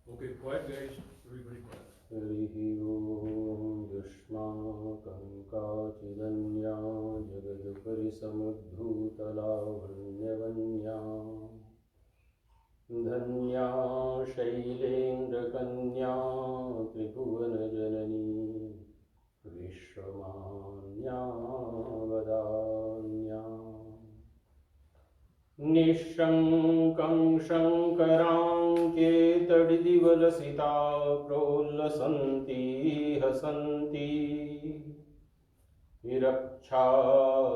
Okay, quiet guys, everybody quiet. हरिः ओम् युष्माकं काचिदन्या जगदुपरि समुद्भूतलावण्यवन्या धन्या शैलेन्द्रकन्या त्रिभुवनजननी विश्वमान्या वदान्या निःशङ्कं शङ्कराङ्के तडिदिवलसिता प्रोल्लसन्ति हसन्ति विरक्षा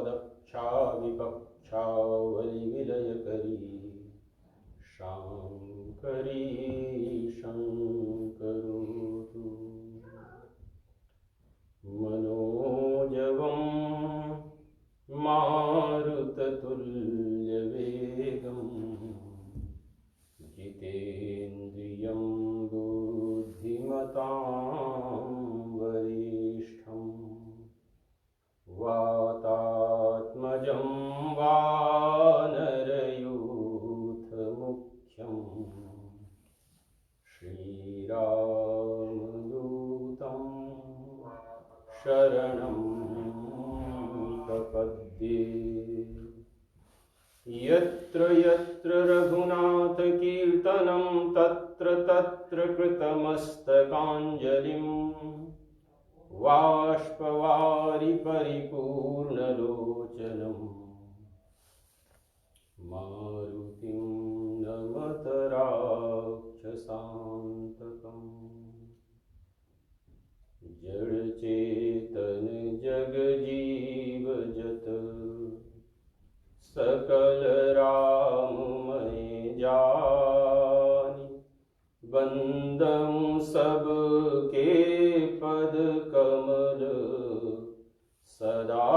दक्षा विपक्षा वलिविलयकरी शाङ्करी शङ्करोतु मनोजवं मारुततुल्यवेगं जितेन्द्रियं बुद्धिमतां वरिष्ठं वातात्मजं वानरयूथमुख्यं श्रीरामदूतं शरणं प्रपद्ये। यत्र यत्र रघुनाथकीर्तनं तत्र तत्र कृतमस्तकाञ्जलिं बाष्पवारि परिपूर्णलोचनं मारुतिं नमत राक्षसान्तकम् जड़चेतन जगजीवजत सकल राममय जानि बंदं सबके पद कमल सदा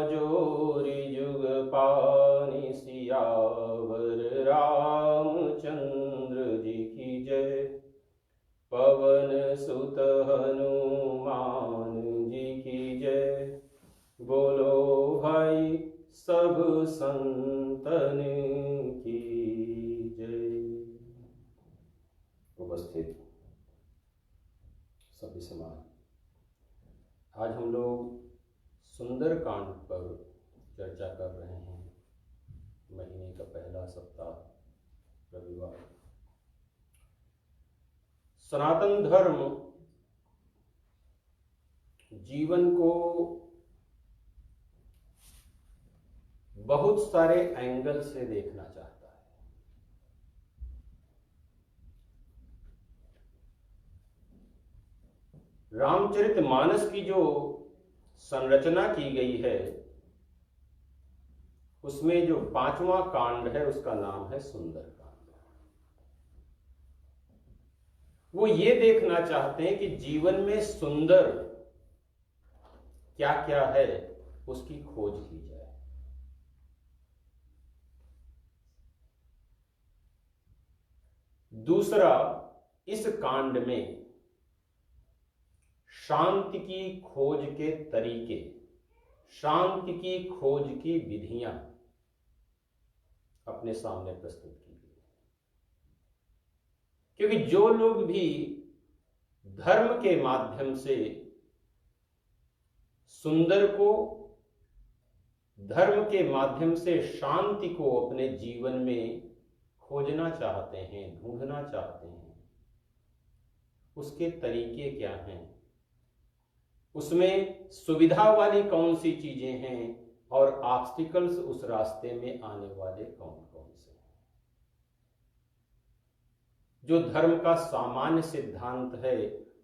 जोरि जुग पानि सियावर रामचंद्र जी की जय। पवन सुत हनुमान जी की जय। बोलो भाई सब संतन की जय। उपस्थित सभी समाज, आज हम लोग सुंदर कांड पर चर्चा कर रहे हैं। महीने का पहला सप्ताह रविवार। सनातन धर्म जीवन को बहुत सारे एंगल से देखना चाहता है। रामचरितमानस की जो संरचना की गई है उसमें जो 5वां कांड है उसका नाम है सुंदर कांड। वो ये देखना चाहते हैं कि जीवन में सुंदर क्या क्या है उसकी खोज की जाए। दूसरा, इस कांड में शांति की खोज के तरीके, शांति की खोज की विधियां अपने सामने प्रस्तुत की गई। क्योंकि जो लोग भी धर्म के माध्यम से सुंदर को, धर्म के माध्यम से शांति को अपने जीवन में खोजना चाहते हैं, ढूंढना चाहते हैं, उसके तरीके क्या हैं, उसमें सुविधा वाली कौन सी चीजें हैं और ऑब्स्टिकल्स उस रास्ते में आने वाले कौन कौन से हैं। जो धर्म का सामान्य सिद्धांत है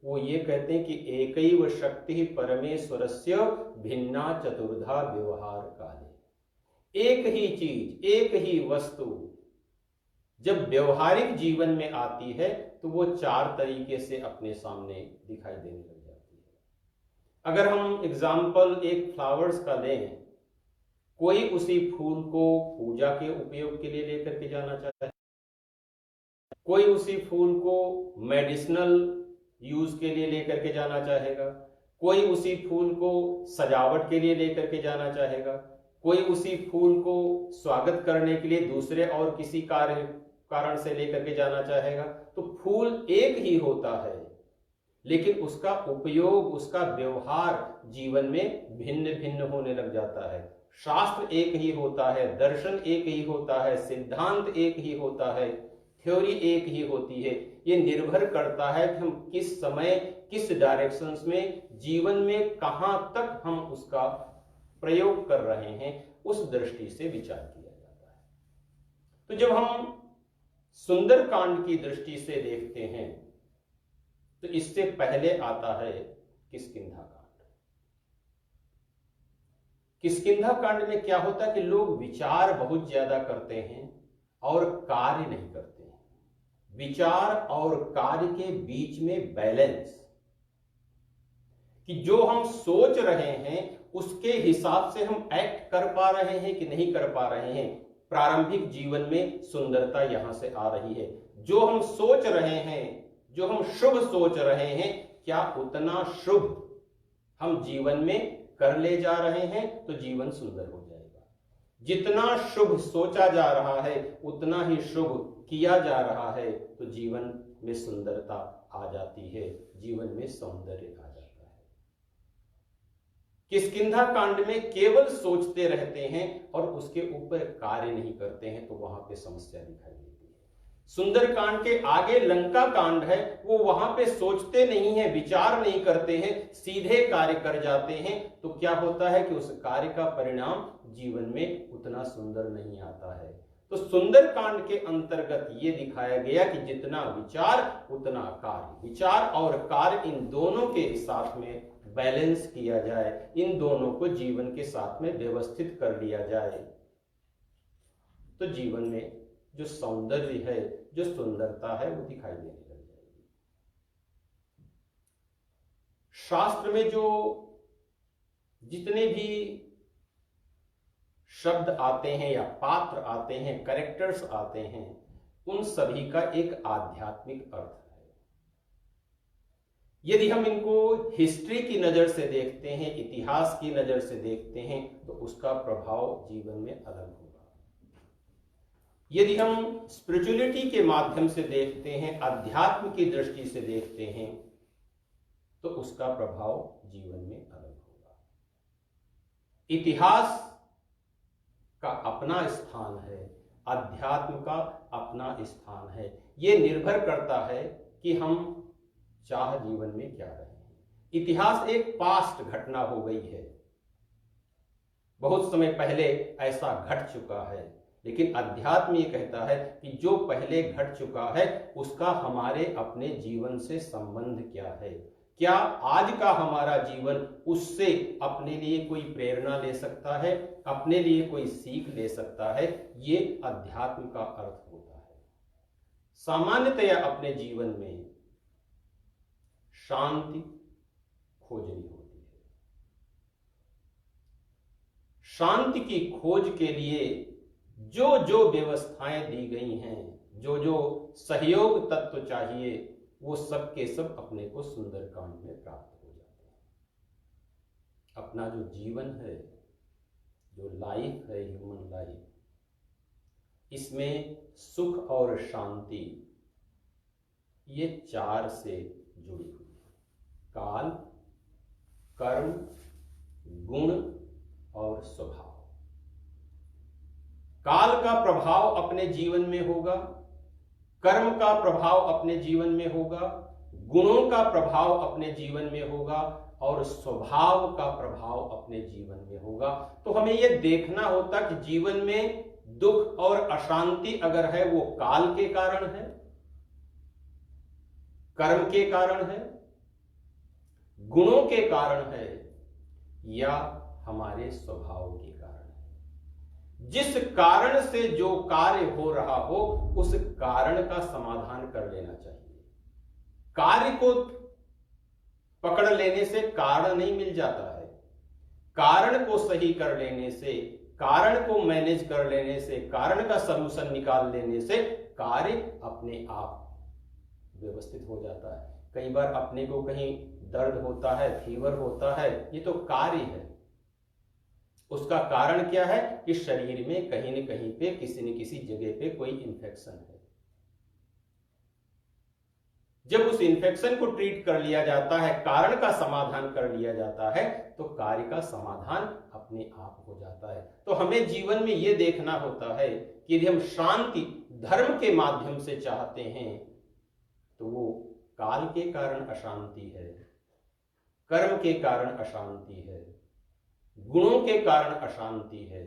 वो ये कहते हैं कि एकैव शक्ति परमेश्वरस्य भिन्ना चतुर्धा व्यवहार काले। एक ही चीज, एक ही वस्तु जब व्यवहारिक जीवन में आती है तो वो 4 तरीके से अपने सामने दिखाई देने लग जाती है। अगर हम एग्जाम्पल एक फ्लावर्स का लें, कोई उसी फूल को पूजा के उपयोग के लिए लेकर के जाना चाहता है, कोई उसी फूल को मेडिसिनल यूज के लिए लेकर के जाना चाहेगा, कोई उसी फूल को सजावट के लिए लेकर के जाना चाहेगा, कोई उसी फूल को स्वागत करने के लिए दूसरे और किसी कारण से लेकर के जाना चाहेगा। तो फूल एक ही होता है, लेकिन उसका उपयोग, उसका व्यवहार जीवन में भिन्न भिन्न होने लग जाता है। शास्त्र एक ही होता है, दर्शन एक ही होता है, सिद्धांत एक ही होता है, थ्योरी एक ही होती है। ये निर्भर करता है कि हम किस समय, किस डायरेक्शंस में, जीवन में कहां तक हम उसका प्रयोग कर रहे हैं, उस दृष्टि से विचार किया जाता है। तो जब हम सुंदरकांड की दृष्टि से देखते हैं तो इससे पहले आता है किष्किंधा कांड। किष्किंधा कांड में क्या होता है कि लोग विचार बहुत ज्यादा करते हैं और कार्य नहीं करते हैं। विचार और कार्य के बीच में बैलेंस, कि जो हम सोच रहे हैं उसके हिसाब से हम एक्ट कर पा रहे हैं कि नहीं कर पा रहे हैं। प्रारंभिक जीवन में सुंदरता यहां से आ रही है। जो हम सोच रहे हैं, जो हम शुभ सोच रहे हैं, क्या उतना शुभ हम जीवन में कर ले जा रहे हैं तो जीवन सुंदर हो जाएगा। जितना शुभ सोचा जा रहा है उतना ही शुभ किया जा रहा है तो जीवन में सुंदरता आ जाती है, जीवन में सौंदर्य आ जाता है। किष्किंधा कांड में केवल सोचते रहते हैं और उसके ऊपर कार्य नहीं करते हैं, तो वहां पे समस्या दिखाई देती है। सुंदरकांड के आगे लंका कांड है, वो वहां पे सोचते नहीं है, विचार नहीं करते हैं, सीधे कार्य कर जाते हैं। तो क्या होता है कि उस कार्य का परिणाम जीवन में उतना सुंदर नहीं आता है। तो सुंदरकांड के अंतर्गत ये दिखाया गया कि जितना विचार उतना कार्य, विचार और कार्य इन दोनों के साथ में बैलेंस किया जाए, इन दोनों को जीवन के साथ में व्यवस्थित कर लिया जाए, तो जीवन में जो सौंदर्य है, जो सुंदरता है, वो दिखाई देने लग जाएगी। शास्त्र में जो जितने भी शब्द आते हैं या पात्र आते हैं, कैरेक्टर्स आते हैं, उन सभी का एक आध्यात्मिक अर्थ है। यदि हम इनको हिस्ट्री की नजर से देखते हैं, इतिहास की नजर से देखते हैं, तो उसका प्रभाव जीवन में अलग होगा। यदि हम स्पिरिचुअलिटी के माध्यम से देखते हैं, अध्यात्म की दृष्टि से देखते हैं, तो उसका प्रभाव जीवन में अलग होगा। इतिहास का अपना स्थान है, अध्यात्म का अपना स्थान है। यह निर्भर करता है कि हम चाह जीवन में क्या रहे हैं। इतिहास एक पास्ट घटना हो गई है, बहुत समय पहले ऐसा घट चुका है, लेकिन अध्यात्म ये कहता है कि जो पहले घट चुका है उसका हमारे अपने जीवन से संबंध क्या है। क्या आज का हमारा जीवन उससे अपने लिए कोई प्रेरणा ले सकता है, अपने लिए कोई सीख ले सकता है। ये अध्यात्म का अर्थ होता है। सामान्यतया अपने जीवन में शांति खोजनी होती है। शांति की खोज के लिए जो जो व्यवस्थाएं दी गई हैं, जो जो सहयोग तत्व चाहिए, वो सब के सब अपने को सुंदरकांड में प्राप्त हो जाते हैं। अपना जो जीवन है, जो लाइफ है, ह्यूमन लाइफ, इसमें सुख और शांति ये चार से जुड़ी हुई है। काल, कर्म, गुण और स्वभाव। काल का प्रभाव अपने जीवन में होगा, कर्म का प्रभाव अपने जीवन में होगा, गुणों का प्रभाव अपने जीवन में होगा और स्वभाव का प्रभाव अपने जीवन में होगा। तो हमें यह देखना होता कि जीवन में दुख और अशांति अगर है वो काल के कारण है, कर्म के कारण है, गुणों के कारण है, या हमारे स्वभाव के कारण है। जिस कारण से जो कार्य हो रहा हो उस कारण का समाधान कर लेना चाहिए। कार्य को पकड़ लेने से कारण नहीं मिल जाता है। कारण को सही कर लेने से, कारण को मैनेज कर लेने से, कारण का सलूशन निकाल लेने से कार्य अपने आप व्यवस्थित हो जाता है। कई बार अपने को कहीं दर्द होता है, फीवर होता है, ये तो कार्य है। उसका कारण क्या है कि शरीर में कहीं न कहीं पे, किसी न किसी जगह पे कोई इंफेक्शन है। जब उस इन्फेक्शन को ट्रीट कर लिया जाता है, कारण का समाधान कर लिया जाता है, तो कार्य का समाधान अपने आप हो जाता है। तो हमें जीवन में यह देखना होता है कि यदि हम शांति धर्म के माध्यम से चाहते हैं तो वो काल के कारण अशांति है, कर्म के कारण अशांति है, गुणों के कारण अशांति है,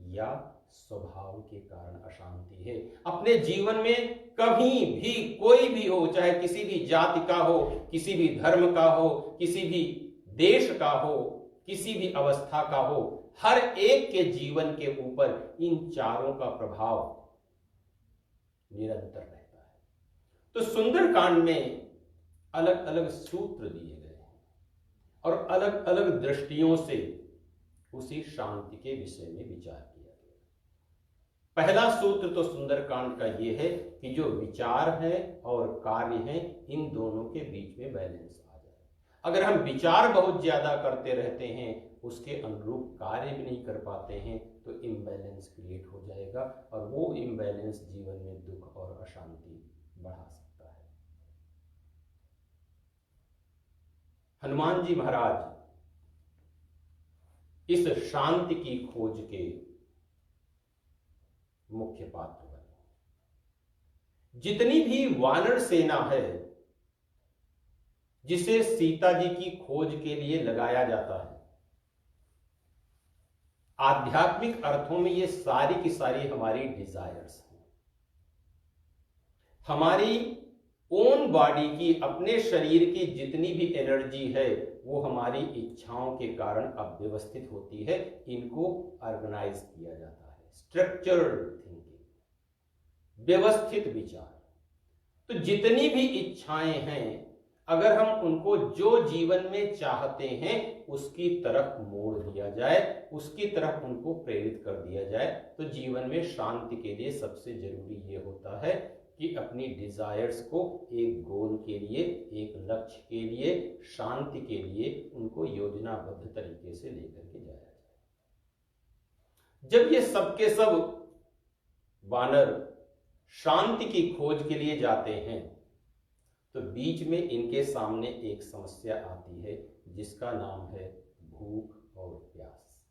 या स्वभाव के कारण अशांति है। अपने जीवन में कभी भी कोई भी हो, चाहे किसी भी जाति का हो, किसी भी धर्म का हो, किसी भी देश का हो, किसी भी अवस्था का हो, हर एक के जीवन के ऊपर इन चारों का प्रभाव निरंतर रहता है। तो सुंदरकांड में अलग अलग सूत्र दिए गए हैं और अलग अलग दृष्टियों से उसी शांति के विषय में विचार किया गया। पहला सूत्र तो सुंदरकांड का यह है कि जो विचार है और कार्य है, इन दोनों के बीच में बैलेंस आ जाए। अगर हम विचार बहुत ज्यादा करते रहते हैं, उसके अनुरूप कार्य भी नहीं कर पाते हैं, तो इम्बैलेंस क्रिएट हो जाएगा और वो इम्बैलेंस जीवन में दुख और अशांति बढ़ा सकता है। हनुमान जी महाराज इस शांति की खोज के मुख्य पात्र बने। जितनी भी वानर सेना है जिसे सीता जी की खोज के लिए लगाया जाता है, आध्यात्मिक अर्थों में ये सारी की सारी हमारी डिजायर्स हैं। हमारी ओन बॉडी की, अपने शरीर की जितनी भी एनर्जी है वो हमारी इच्छाओं के कारण अव्यवस्थित होती है। इनको ऑर्गेनाइज किया जाता है, स्ट्रक्चर्ड थिंकिंग, व्यवस्थित विचार। तो जितनी भी इच्छाएं हैं, अगर हम उनको जो जीवन में चाहते हैं उसकी तरफ मोड़ दिया जाए, उसकी तरफ उनको प्रेरित कर दिया जाए, तो जीवन में शांति के लिए सबसे जरूरी ये होता है कि अपनी डिजायर्स को एक गोल के लिए, एक लक्ष्य के लिए, शांति के लिए उनको योजनाबद्ध तरीके से लेकर के जाया जाए। जब ये सब के सब वानर शांति की खोज के लिए जाते हैं, तो बीच में इनके सामने एक समस्या आती है जिसका नाम है भूख और प्यास।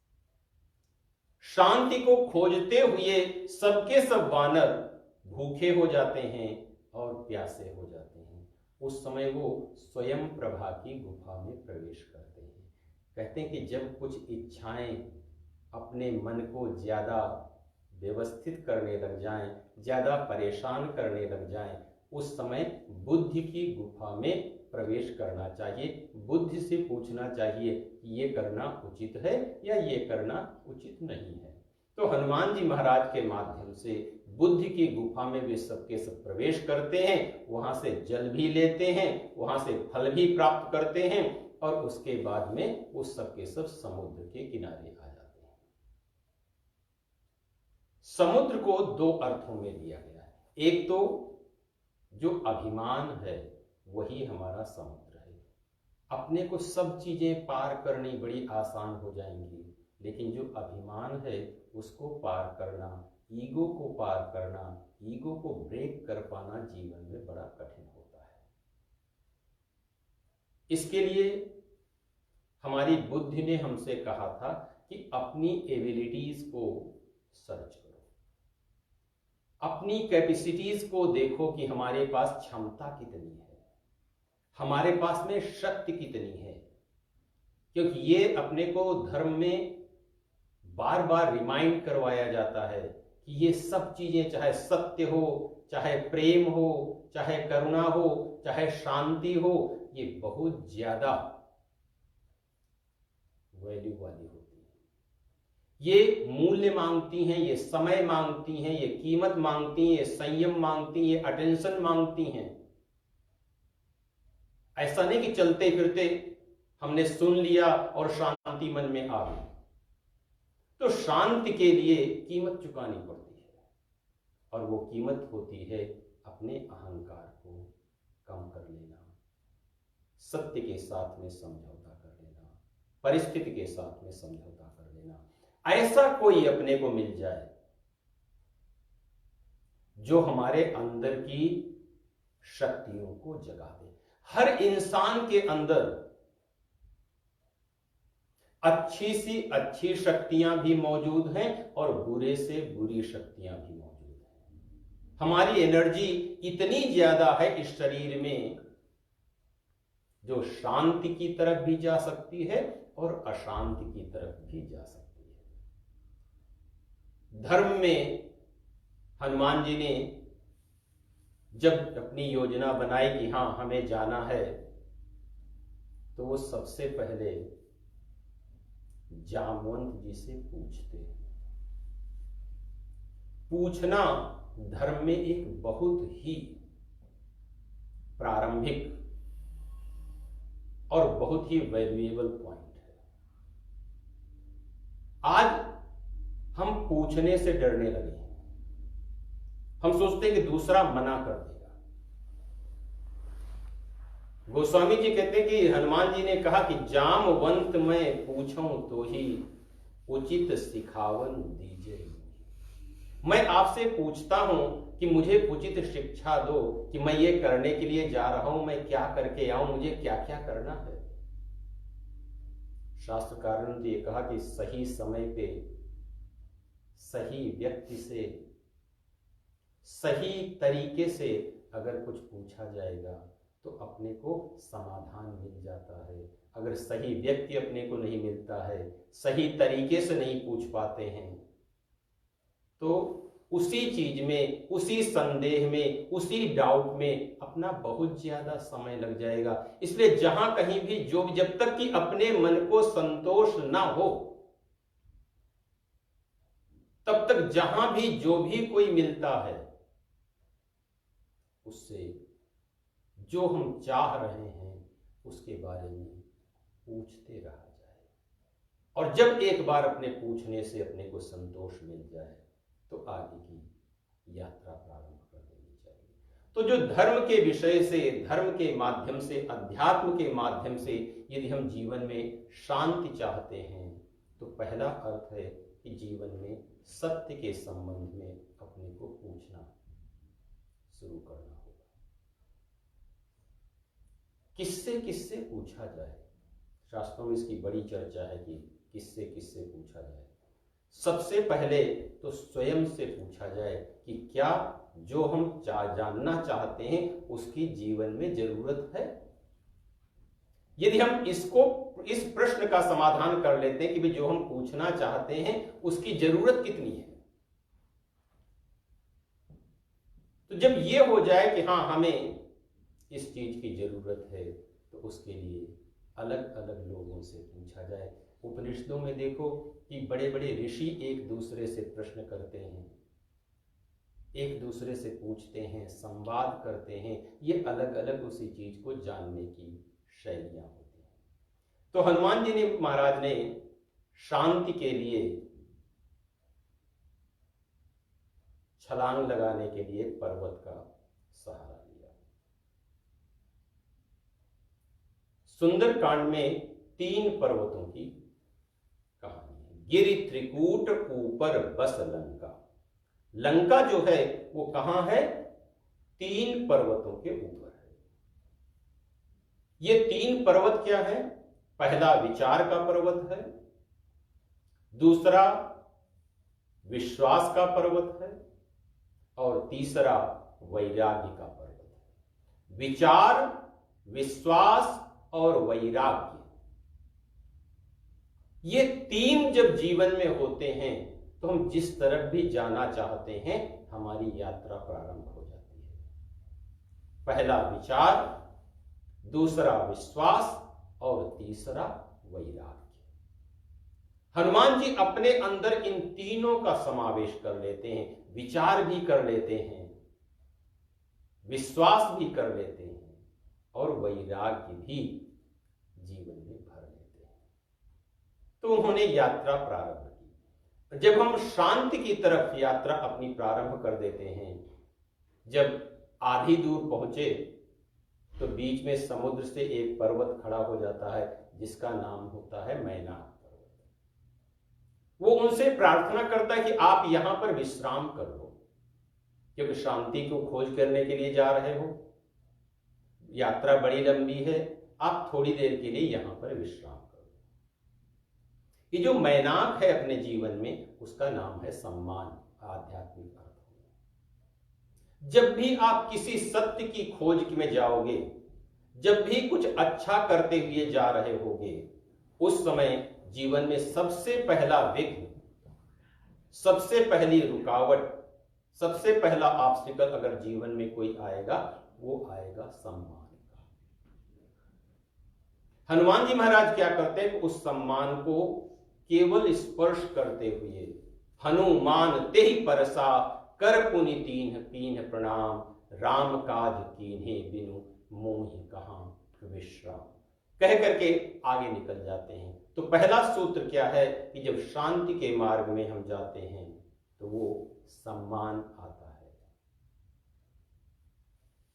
शांति को खोजते हुए सबके सब वानर भूखे हो जाते हैं और प्यासे हो जाते हैं। उस समय वो स्वयं प्रभा की गुफा में प्रवेश करते हैं। कहते हैं कि जब कुछ इच्छाएं अपने मन को ज्यादा व्यवस्थित करने लग जाएं, ज्यादा परेशान करने लग जाएं, उस समय बुद्धि की गुफा में प्रवेश करना चाहिए। बुद्धि से पूछना चाहिए कि ये करना उचित है या ये करना उचित नहीं है। तो हनुमान जी महाराज के माध्यम से बुद्धि की गुफा में वे सबके सब प्रवेश करते हैं, वहां से जल भी लेते हैं, वहां से फल भी प्राप्त करते हैं और उसके बाद में उस सबके सब समुद्र के किनारे आ जाते हैं। समुद्र को दो अर्थों में लिया गया है। एक तो जो अभिमान है वही हमारा समुद्र है। अपने को सब चीजें पार करनी बड़ी आसान हो जाएंगी, लेकिन जो अभिमान है उसको पार करना, ईगो को पार करना, ईगो को ब्रेक कर पाना जीवन में बड़ा कठिन होता है। इसके लिए हमारी बुद्धि ने हमसे कहा था कि अपनी एबिलिटीज को सर्च करो, अपनी कैपेसिटीज को देखो कि हमारे पास क्षमता कितनी है, हमारे पास में शक्ति कितनी है। क्योंकि ये अपने को धर्म में बार बार रिमाइंड करवाया जाता है कि ये सब चीजें, चाहे सत्य हो, चाहे प्रेम हो, चाहे करुणा हो, चाहे शांति हो, ये बहुत ज्यादा वैल्यू वाली होती है। ये मूल्य मांगती हैं, ये समय मांगती हैं, ये कीमत मांगती हैं, ये संयम मांगती हैं, ये अटेंशन मांगती हैं। ऐसा नहीं कि चलते फिरते हमने सुन लिया और शांति मन में आ गई। तो शांति के लिए कीमत चुकानी पड़ती है और वो कीमत होती है अपने अहंकार को कम कर लेना, सत्य के साथ में समझौता कर लेना, परिस्थिति के साथ में समझौता कर लेना। ऐसा कोई अपने को मिल जाए जो हमारे अंदर की शक्तियों को जगा दे। हर इंसान के अंदर अच्छी सी अच्छी शक्तियां भी मौजूद हैं और बुरे से बुरी शक्तियां भी मौजूद हैं। हमारी एनर्जी इतनी ज्यादा है इस शरीर में जो शांति की तरफ भी जा सकती है और अशांति की तरफ भी जा सकती है। धर्म में हनुमान जी ने जब अपनी योजना बनाई कि हां हमें जाना है, तो वो सबसे पहले जामवंत जी से पूछते हैं। पूछना धर्म में एक बहुत ही प्रारंभिक और बहुत ही वैल्यूएबल पॉइंट है। आज हम पूछने से डरने लगे हैं। हम सोचते हैं कि दूसरा मना कर देगा। गोस्वामी जी कहते हैं कि हनुमान जी ने कहा कि जामवंत मैं पूछूं तो ही उचित सिखावन दीजिए। मैं आपसे पूछता हूं कि मुझे उचित शिक्षा दो कि मैं ये करने के लिए जा रहा हूं, मैं क्या करके आऊं, मुझे क्या क्या करना है। शास्त्रकारों ने ये कहा कि सही समय पे सही व्यक्ति से सही तरीके से अगर कुछ पूछा जाएगा तो अपने को समाधान मिल जाता है। अगर सही व्यक्ति अपने को नहीं मिलता है, सही तरीके से नहीं पूछ पाते हैं, तो उसी चीज में, उसी संदेह में, उसी डाउट में अपना बहुत ज्यादा समय लग जाएगा। इसलिए जहां कहीं भी जब तक कि अपने मन को संतोष ना हो, तब तक जहां भी जो भी कोई मिलता है उससे जो हम चाह रहे हैं उसके बारे में पूछते रहा जाए। और जब एक बार अपने पूछने से अपने को संतोष मिल जाए तो आगे की यात्रा प्रारंभ कर देनी चाहिए। तो जो धर्म के विषय से, धर्म के माध्यम से, अध्यात्म के माध्यम से यदि हम जीवन में शांति चाहते हैं तो पहला अर्थ है कि जीवन में सत्य के संबंध में अपने को पूछना शुरू करना होगा। किससे किससे पूछा जाए? शास्त्रों में इसकी बड़ी चर्चा है कि किससे किससे पूछा जाए। सबसे पहले तो स्वयं से पूछा जाए कि क्या जो हम जानना चाहते हैं उसकी जीवन में जरूरत है। यदि हम इस प्रश्न का समाधान कर लेते हैं कि जो हम पूछना चाहते हैं उसकी जरूरत कितनी है, तो जब ये हो जाए कि हाँ हमें इस चीज की जरूरत है, तो उसके लिए अलग अलग लोगों से पूछा जाए। उपनिषदों में देखो कि बड़े बड़े ऋषि एक दूसरे से प्रश्न करते हैं, एक दूसरे से पूछते हैं, संवाद करते हैं। ये अलग अलग उसी चीज को जानने की शैलियां होती हैं। तो हनुमान जी ने, महाराज ने शांति के लिए छलांग लगाने के लिए पर्वत का सहारा लिया। सुंदरकांड में 3 पर्वतों की कहानी है। गिरि त्रिकूट ऊपर बस लंका। लंका जो है वो कहां है? 3 पर्वतों के ऊपर है। ये 3 पर्वत क्या है? पहला विचार का पर्वत है, दूसरा विश्वास का पर्वत है और तीसरा वैराग्य का पर्वत है। विचार, विश्वास और वैराग्य, ये 3 जब जीवन में होते हैं तो हम जिस तरफ भी जाना चाहते हैं हमारी यात्रा प्रारंभ हो जाती है। पहला विचार, दूसरा विश्वास और तीसरा वैराग्य। हनुमान जी अपने अंदर इन तीनों का समावेश कर लेते हैं। विचार भी कर लेते हैं, विश्वास भी कर लेते हैं और वैराग्य भी जीवन में भर लेते हैं। तो उन्होंने यात्रा प्रारंभ की। जब हम शांति की तरफ यात्रा अपनी प्रारंभ कर देते हैं, जब आधी दूर पहुंचे तो बीच में समुद्र से एक पर्वत खड़ा हो जाता है जिसका नाम होता है मैनाक पर्वत। वो उनसे प्रार्थना करता है कि आप यहां पर विश्राम कर लो, क्योंकि शांति को खोज करने के लिए जा रहे हो। यात्रा बड़ी लंबी है, आप थोड़ी देर के लिए यहां पर विश्राम करो। ये जो मैनाक है अपने जीवन में, उसका नाम है सम्मान, आध्यात्मिक अर्थ में। जब भी आप किसी सत्य की खोज में जाओगे, जब भी कुछ अच्छा करते हुए जा रहे होगे, उस समय जीवन में सबसे पहला विघ्न, सबसे पहली रुकावट, सबसे पहला ऑब्स्टिकल अगर जीवन में कोई आएगा, वो आएगा सम्मान का। हनुमान जी महाराज क्या करते हैं, उस सम्मान को केवल स्पर्श करते हुए, हनुमान तेहि परसा कर पुनि कीन्ह प्रणाम, राम काज कीन्हे बिनु मोहि कहां विश्राम, कह करके आगे निकल जाते हैं। तो पहला सूत्र क्या है कि जब शांति के मार्ग में हम जाते हैं तो वो सम्मान आता है।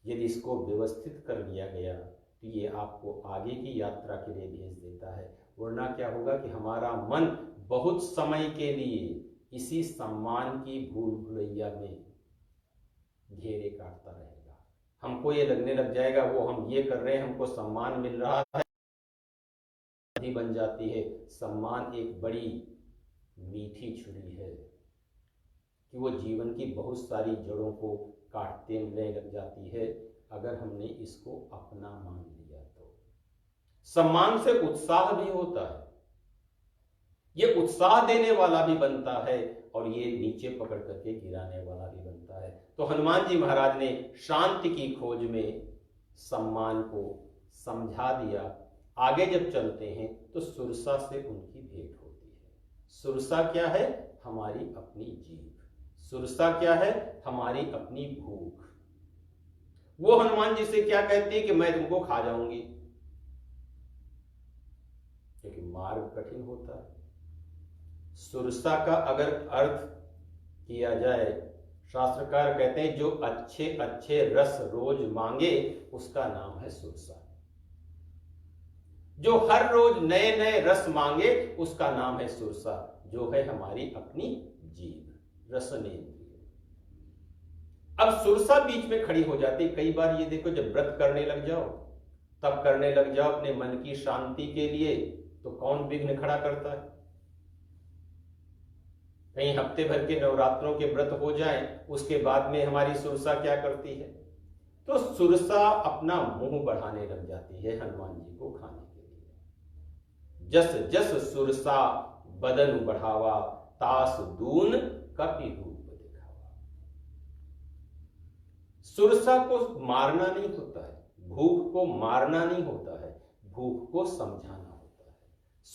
यदि इसको व्यवस्थित कर लिया गया तो ये आपको आगे की यात्रा के लिए भेज देता है, वरना क्या होगा कि हमारा मन बहुत समय के लिए इसी सम्मान की भूल भुलैया में घेरे काटता रहेगा। हमको ये लगने लग जाएगा वो हम ये कर रहे हैं, हमको सम्मान मिल रहा है, बन जाती है। सम्मान एक बड़ी मीठी छुरी है कि वो जीवन की बहुत सारी जड़ों को काटते लग जाती है, अगर हमने इसको अपना मान लिया तो। सम्मान से उत्साह भी होता है, ये उत्साह देने वाला भी बनता है और ये नीचे पकड़ करके गिराने वाला भी बनता है। तो हनुमान जी महाराज ने शांति की खोज में सम्मान को समझा दिया। आगे जब चलते हैं तो सुरसा से उनकी भेंट होती है। सुरसा क्या है? हमारी अपनी जीभ। सुरसा क्या है? हमारी अपनी भूख। वो हनुमान जी से क्या कहती है कि मैं तुमको खा जाऊंगी, क्योंकि मार्ग कठिन होता है। सुरसा का अगर अर्थ किया जाए, शास्त्रकार कहते हैं जो अच्छे अच्छे रस रोज मांगे उसका नाम है सुरसा। जो हर रोज नए नए रस मांगे उसका नाम है सुरसा, जो है हमारी अपनी जीभ, रसनेंद्रिय। अब सुरसा बीच में खड़ी हो जाती है। कई बार ये देखो, जब व्रत करने लग जाओ, तब करने लग जाओ अपने मन की शांति के लिए, तो कौन विघ्न खड़ा करता है? कहीं हफ्ते भर के नवरात्रों के व्रत हो जाएं, उसके बाद में हमारी सुरसा क्या करती है? तो सुरसा अपना मुंह बढ़ाने लग जाती है हनुमान जी को खाने के लिए। जस जस सुरसा बदन बढ़ावा, तास दून कपि रूप दिखावा। सुरसा को मारना नहीं होता है, भूख को मारना नहीं होता है, भूख को समझाना होता है,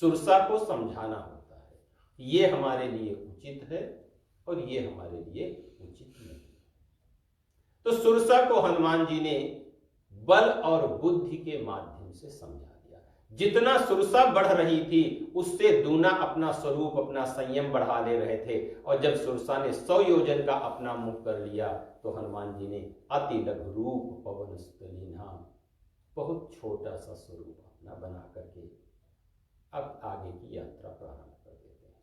सुरसा को समझाना होता है। ये हमारे लिए उचित है और ये हमारे लिए उचित नहीं। तो सुरसा को हनुमान जी ने बल और बुद्धि के माध्यम से समझा दिया। जितना सुरसा बढ़ रही थी उससे दूना अपना स्वरूप, अपना संयम बढ़ा ले रहे थे। और जब सुरसा ने 100 योजन का अपना मुख कर लिया तो हनुमान जी ने अति लघु रूप पवन स्तुलिन्हा, बहुत छोटा सा स्वरूप अपना बना करके अब आगे की यात्रा प्रारंभ कर देते हैं।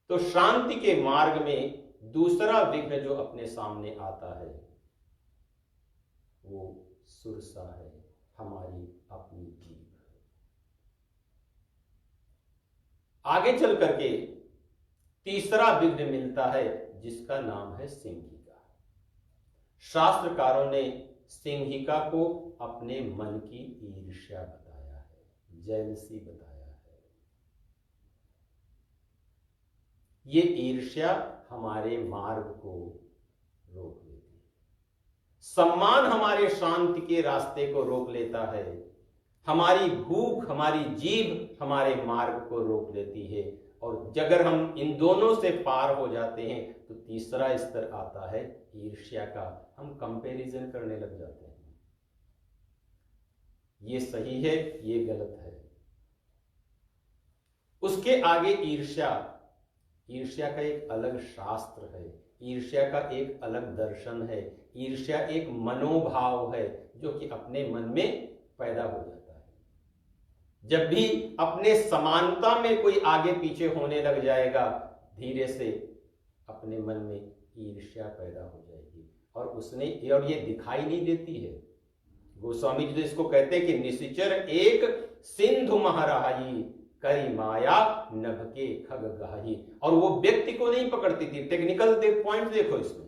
तो शांति के मार्ग में दूसरा विघ्न जो अपने सामने आता है वो सुरसा है, हमारी अपनी जीभ। आगे चल करके तीसरा विघ्न मिलता है जिसका नाम है सिंहिका। शास्त्रकारों ने सिंहिका को अपने मन की ईर्ष्या बताया है, जेलसी बताया है। ये ईर्ष्या हमारे मार्ग को रोक लेती है। सम्मान हमारे शांति के रास्ते को रोक लेता है। हमारी भूख, हमारी जीभ हमारे मार्ग को रोक लेती है। और अगर हम इन दोनों से पार हो जाते हैं तो तीसरा स्तर आता है ईर्ष्या का। हम कंपैरिजन करने लग जाते हैं, ये सही है, ये गलत है। उसके आगे ईर्ष्या, ईर्ष्या का एक अलग शास्त्र है, ईर्ष्या का एक अलग दर्शन है। ईर्ष्या एक मनोभाव है जो कि अपने मन में पैदा हो जाता है। जब भी अपने समानता में कोई आगे पीछे होने लग जाएगा, धीरे से अपने मन में ईर्ष्या पैदा हो जाएगी। और ये दिखाई नहीं देती है, गोस्वामी जी तो इसको कहते हैं कि निशिचर एक सिंधु महराही, करी माया नभ के खग गाही। और वो व्यक्ति को नहीं पकड़ती थी, टेक्निकल पॉइंट देखो इसमें,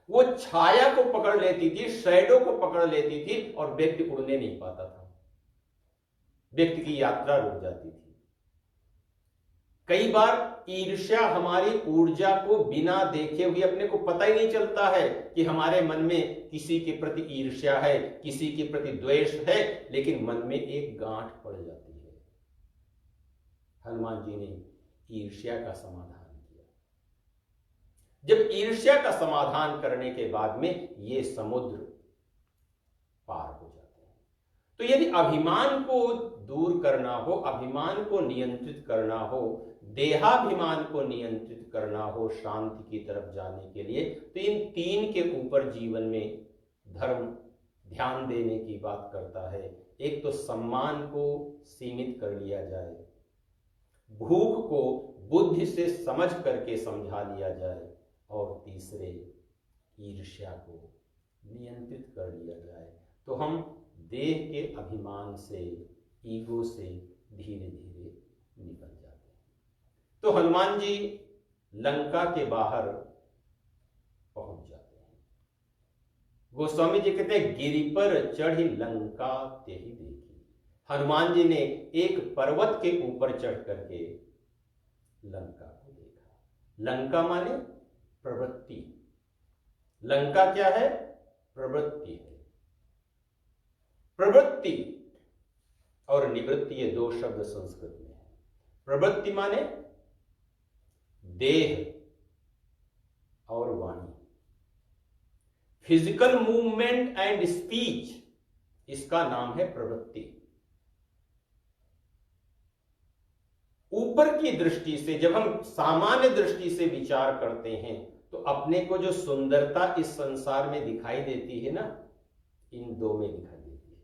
वो छाया को पकड़ लेती थी, शैडो को पकड़ लेती थी और व्यक्ति उड़ने नहीं पाता था, व्यक्ति की यात्रा रुक जाती थी। कई बार ईर्ष्या हमारी ऊर्जा को बिना देखे हुए, अपने को पता ही नहीं चलता है कि हमारे मन में किसी के प्रति ईर्ष्या है, किसी के प्रति द्वेष है, लेकिन मन में एक गांठ पड़ जाती है। हनुमान जी ने ईर्ष्या का समाधान किया। जब ईर्ष्या का समाधान करने के बाद में ये समुद्र पार हो जाते हैं। तो यदि अभिमान को दूर करना हो, अभिमान को नियंत्रित करना हो, देहाभिमान को नियंत्रित करना हो शांति की तरफ जाने के लिए, तो इन तीन के ऊपर जीवन में धर्म ध्यान देने की बात करता है। एक तो सम्मान को सीमित कर लिया जाए, भूख को बुद्धि से समझ करके समझा लिया जाए, और तीसरे ईर्ष्या को नियंत्रित कर लिया जाए, तो हम देह के अभिमान से, ईगो से धीरे धीरे निकल जाते हैं। तो हनुमान जी लंका के बाहर पहुंच जाते हैं। गोस्वामी जी कहते हैं गिरि पर चढ़ी लंका तेहि देखी। हनुमान जी ने एक पर्वत के ऊपर चढ़ करके लंका को देखा। लंका माने प्रवृत्ति, लंका क्या है? प्रवृत्ति है। प्रवृत्ति और निवृत्ति ये दो शब्द संस्कृत में है। प्रवृत्ति माने देह और वाणी, फिजिकल मूवमेंट एंड स्पीच, इसका नाम है प्रवृत्ति। ऊपर की दृष्टि से जब हम सामान्य दृष्टि से विचार करते हैं तो अपने को जो सुंदरता इस संसार में दिखाई देती है ना, इन दो में दिखाई देती है।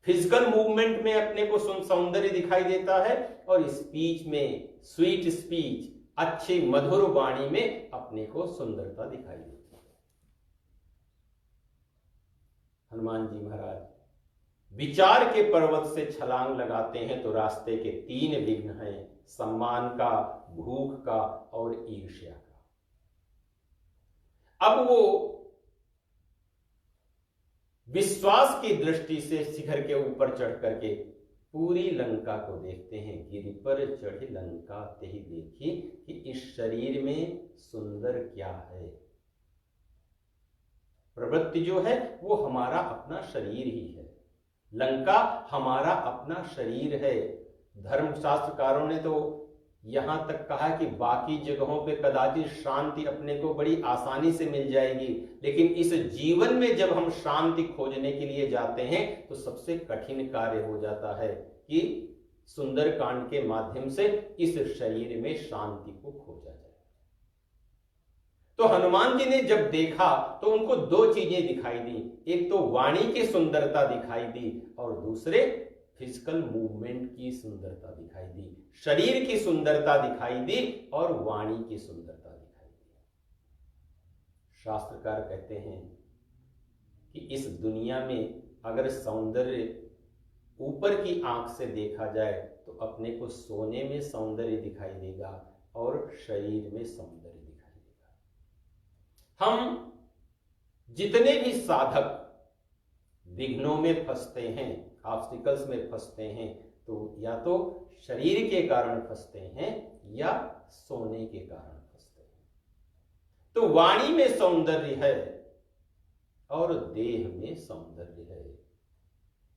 फिजिकल मूवमेंट में अपने को सौंदर्य दिखाई देता है, और स्पीच में, स्वीट स्पीच, अच्छी मधुर वाणी में अपने को सुंदरता दिखाई देती है। हनुमान जी महाराज विचार के पर्वत से छलांग लगाते हैं तो रास्ते के तीन विघ्न हैं, सम्मान का, भूख का और ईर्ष्या का। अब वो विश्वास की दृष्टि से शिखर के ऊपर चढ़ करके पूरी लंका को देखते हैं। गिरि पर चढ़ी लंका तेहि देखी, कि इस शरीर में सुंदर क्या है। प्रवृत्ति जो है वो हमारा अपना शरीर ही है, लंका हमारा अपना शरीर है। धर्मशास्त्रकारों ने तो यहां तक कहा कि बाकी जगहों पे कदाचित शांति अपने को बड़ी आसानी से मिल जाएगी, लेकिन इस जीवन में जब हम शांति खोजने के लिए जाते हैं तो सबसे कठिन कार्य हो जाता है कि सुंदरकांड के माध्यम से इस शरीर में शांति को खोजा जाए। तो हनुमान जी ने जब देखा तो उनको दो चीजें दिखाई दी, एक तो वाणी की सुंदरता दिखाई दी और दूसरे फिजिकल मूवमेंट की सुंदरता दिखाई दी, शरीर की सुंदरता दिखाई दी और वाणी की सुंदरता दिखाई दी। शास्त्रकार कहते हैं कि इस दुनिया में अगर सौंदर्य ऊपर की आंख से देखा जाए तो अपने को सोने में सौंदर्य दिखाई देगा और शरीर में सौंदर्य दिखाई देगा। हम जितने भी साधक विघ्नों में फंसते हैं, ऑब्स्टिकल्स में फंसते हैं, तो या तो शरीर के कारण फंसते हैं या सोने के कारण फंसते हैं। तो वाणी में सौंदर्य है और देह में सौंदर्य है।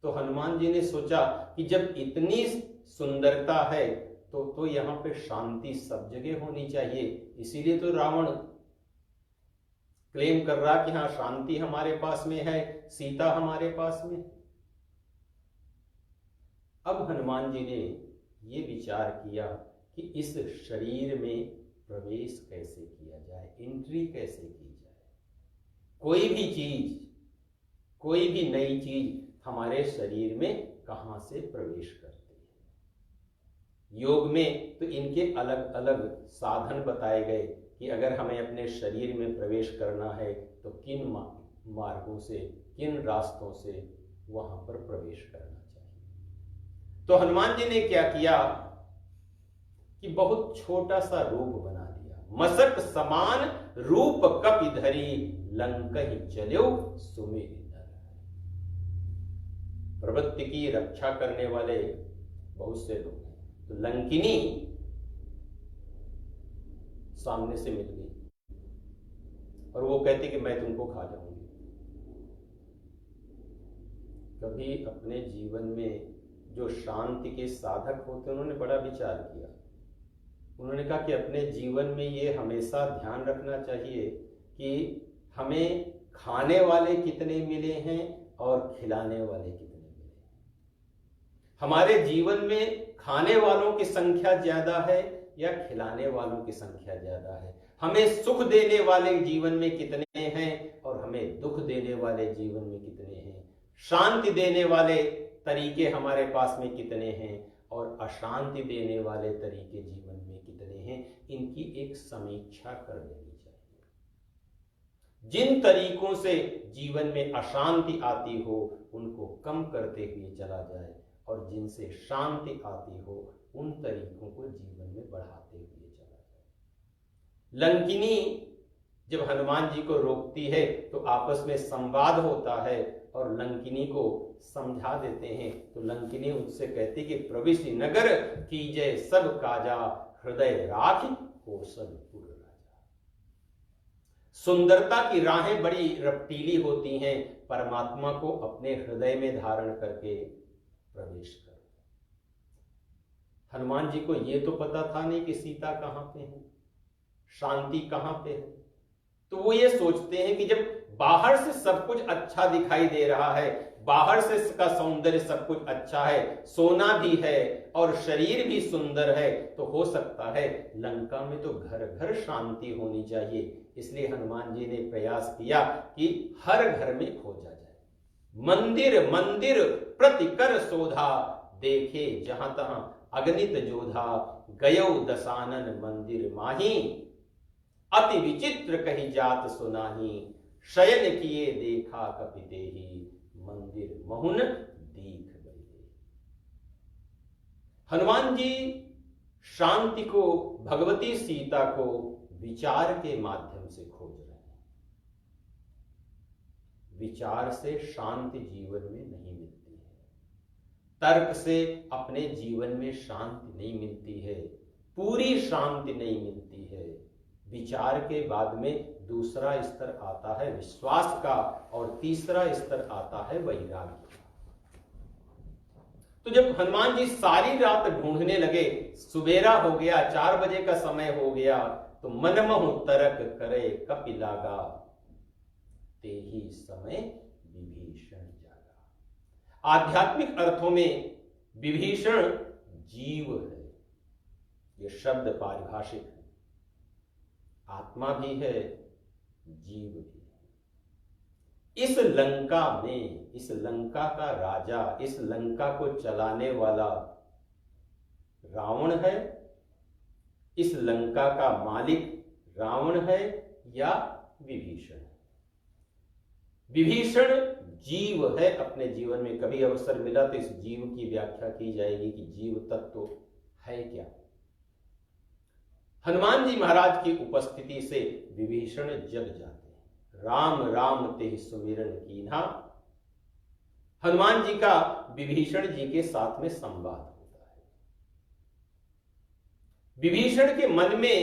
तो हनुमान जी ने सोचा कि जब इतनी सुंदरता है तो यहां पे शांति सब जगह होनी चाहिए। इसीलिए तो रावण क्लेम कर रहा कि हाँ शांति हमारे पास में है, सीता हमारे पास में। अब हनुमान जी ने ये विचार किया कि इस शरीर में प्रवेश कैसे किया जाए, एंट्री कैसे की जाए। कोई भी चीज, कोई भी नई चीज हमारे शरीर में कहां से प्रवेश करती है। योग में तो इनके अलग अलग साधन बताए गए कि अगर हमें अपने शरीर में प्रवेश करना है तो किन मार्गों से, किन रास्तों से वहां पर प्रवेश करना चाहिए। तो हनुमान जी ने क्या किया कि बहुत छोटा सा रूप बना लिया। मसक समान रूप कपि धरी, लंकहि चल्यो सुमेरु नर। प्रवृत्ति की रक्षा करने वाले बहुत से लोग हैं। तो लंकिनी सामने से मिल गई और वो कहती कि मैं तुमको खा जाऊंगी। कभी अपने जीवन में जो शांति के साधक होते हैं उन्होंने बड़ा विचार किया। उन्होंने कहा कि अपने जीवन में ये हमेशा ध्यान रखना चाहिए कि हमें खाने वाले कितने मिले हैं और खिलाने वाले कितने मिले हैं। हमारे जीवन में खाने वालों की संख्या ज्यादा है या खिलाने वालों की संख्या ज्यादा है। हमें सुख देने वाले जीवन में कितने हैं और हमें दुख देने वाले जीवन में कितने हैं। शांति देने वाले तरीके हमारे पास में कितने हैं और अशांति देने वाले तरीके जीवन में कितने हैं। इनकी एक समीक्षा कर लेनी चाहिए। जिन तरीकों से जीवन में अशांति आती हो उनको कम करते हुए चला जाए और जिनसे शांति आती हो उन तरीकों को जीवन में बढ़ाते हुए चला जाए। लंकिनी जब हनुमान जी को रोकती है तो आपस में संवाद होता है और लंकिनी को समझा देते हैं। तो लंकिनी उनसे कहती कि प्रविशि नगर कीजय सब काजा, हृदय राखि कौशलपुर राजा। सुंदरता की राहें बड़ी रफ्तीली होती हैं, परमात्मा को अपने हृदय में धारण करके प्रवेश करो। हनुमान जी को यह तो पता था नहीं कि सीता कहां पे है, शांति कहां पे है। तो वो ये सोचते हैं कि जब बाहर से सब कुछ अच्छा दिखाई दे रहा है, बाहर से इसका सौंदर्य सब कुछ अच्छा है, सोना भी है और शरीर भी सुंदर है, तो हो सकता है लंका में तो घर घर शांति होनी चाहिए। इसलिए हनुमान जी ने प्रयास किया कि हर घर में खोजा जाए। मंदिर मंदिर प्रतिकर शोधा, देखे जहां तहां अगणित जोधा, गयो दसानन मंदिर माही, अति विचित्र कही जात सुनाही, शयन किए देखा कपिते ही, मंदिर महुन दीख गए। हनुमान जी शांति को, भगवती सीता को विचार के माध्यम से खोज रहे हैं। विचार से शांति जीवन में नहीं मिलती है, तर्क से अपने जीवन में शांति नहीं मिलती है, पूरी शांति नहीं मिलती है। विचार के बाद में दूसरा स्तर आता है विश्वास का और तीसरा स्तर आता है वैराग्य का। तो जब हनुमान जी सारी रात ढूंढने लगे, सुबेरा हो गया, 4 बजे का समय हो गया, तो मनमहु तरक करे कपि लागा, तेहि समय विभीषण जागा। आध्यात्मिक अर्थों में विभीषण जीव है, ये शब्द पारिभाषिक है। आत्मा भी है, जीव भी है। इस लंका में, इस लंका का राजा, इस लंका को चलाने वाला रावण है, इस लंका का मालिक रावण है या विभीषण है। विभीषण जीव है। अपने जीवन में कभी अवसर मिला तो इस जीव की व्याख्या की जाएगी कि जीव तत्व है क्या। हनुमान जी महाराज की उपस्थिति से विभीषण जग जाते हैं। राम राम तेहि सुमिरन कीन्हा। हनुमान जी का विभीषण जी के साथ में संवाद होता है। विभीषण के मन में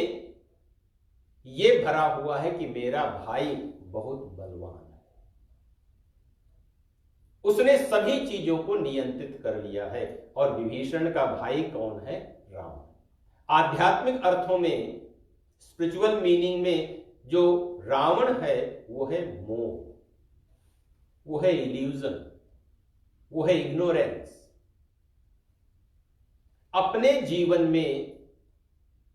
यह भरा हुआ है कि मेरा भाई बहुत बलवान है, उसने सभी चीजों को नियंत्रित कर लिया है। और विभीषण का भाई कौन है? राम। आध्यात्मिक अर्थों में, स्पिरिचुअल मीनिंग में जो रावण है वो है मोह, वो है इल्यूजन, वो है इग्नोरेंस। अपने जीवन में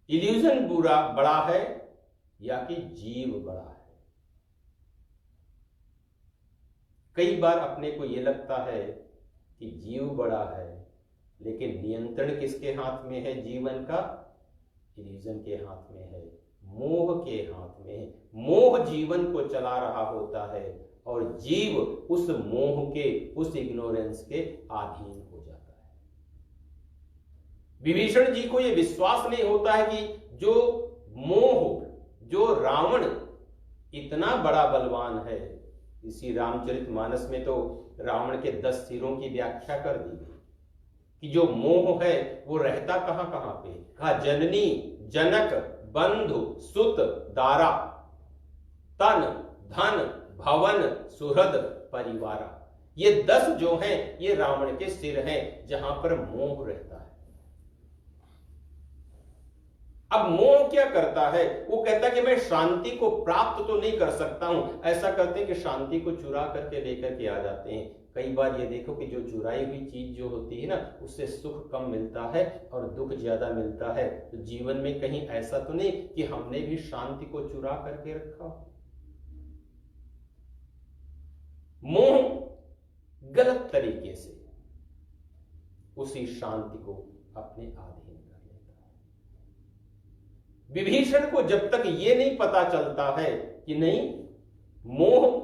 इल्यूजन बुरा बड़ा है या कि जीव बड़ा है। कई बार अपने को यह लगता है कि जीव बड़ा है, लेकिन नियंत्रण किसके हाथ में है? जीवन का इल्यूजन के हाथ में है, मोह के हाथ में है। मोह जीवन को चला रहा होता है और जीव उस मोह के, उस इग्नोरेंस के अधीन हो जाता है। विभीषण जी को यह विश्वास नहीं होता है कि जो मोह, जो रावण इतना बड़ा बलवान है। इसी रामचरितमानस में तो रावण के 10 सिरों की व्याख्या कर दी गई कि जो मोह है वो रहता कहां कहां पे। कहा जननी जनक बंधु सुत दारा तन धन भवन सुहृद परिवारा, ये 10 जो हैं ये रावण के सिर हैं जहां पर मोह रहता है। अब मोह क्या करता है? वो कहता है कि मैं शांति को प्राप्त तो नहीं कर सकता हूं। ऐसा करते हैं कि शांति को चुरा करके लेकर के आ जाते हैं। कई बार ये देखो कि जो चुराई हुई चीज जो होती है ना, उससे सुख कम मिलता है और दुख ज्यादा मिलता है। तो जीवन में कहीं ऐसा तो नहीं कि हमने भी शांति को चुरा करके रखा। मोह गलत तरीके से उसी शांति को अपने अधीन कर लेता है। विभीषण को जब तक ये नहीं पता चलता है कि नहीं, मोह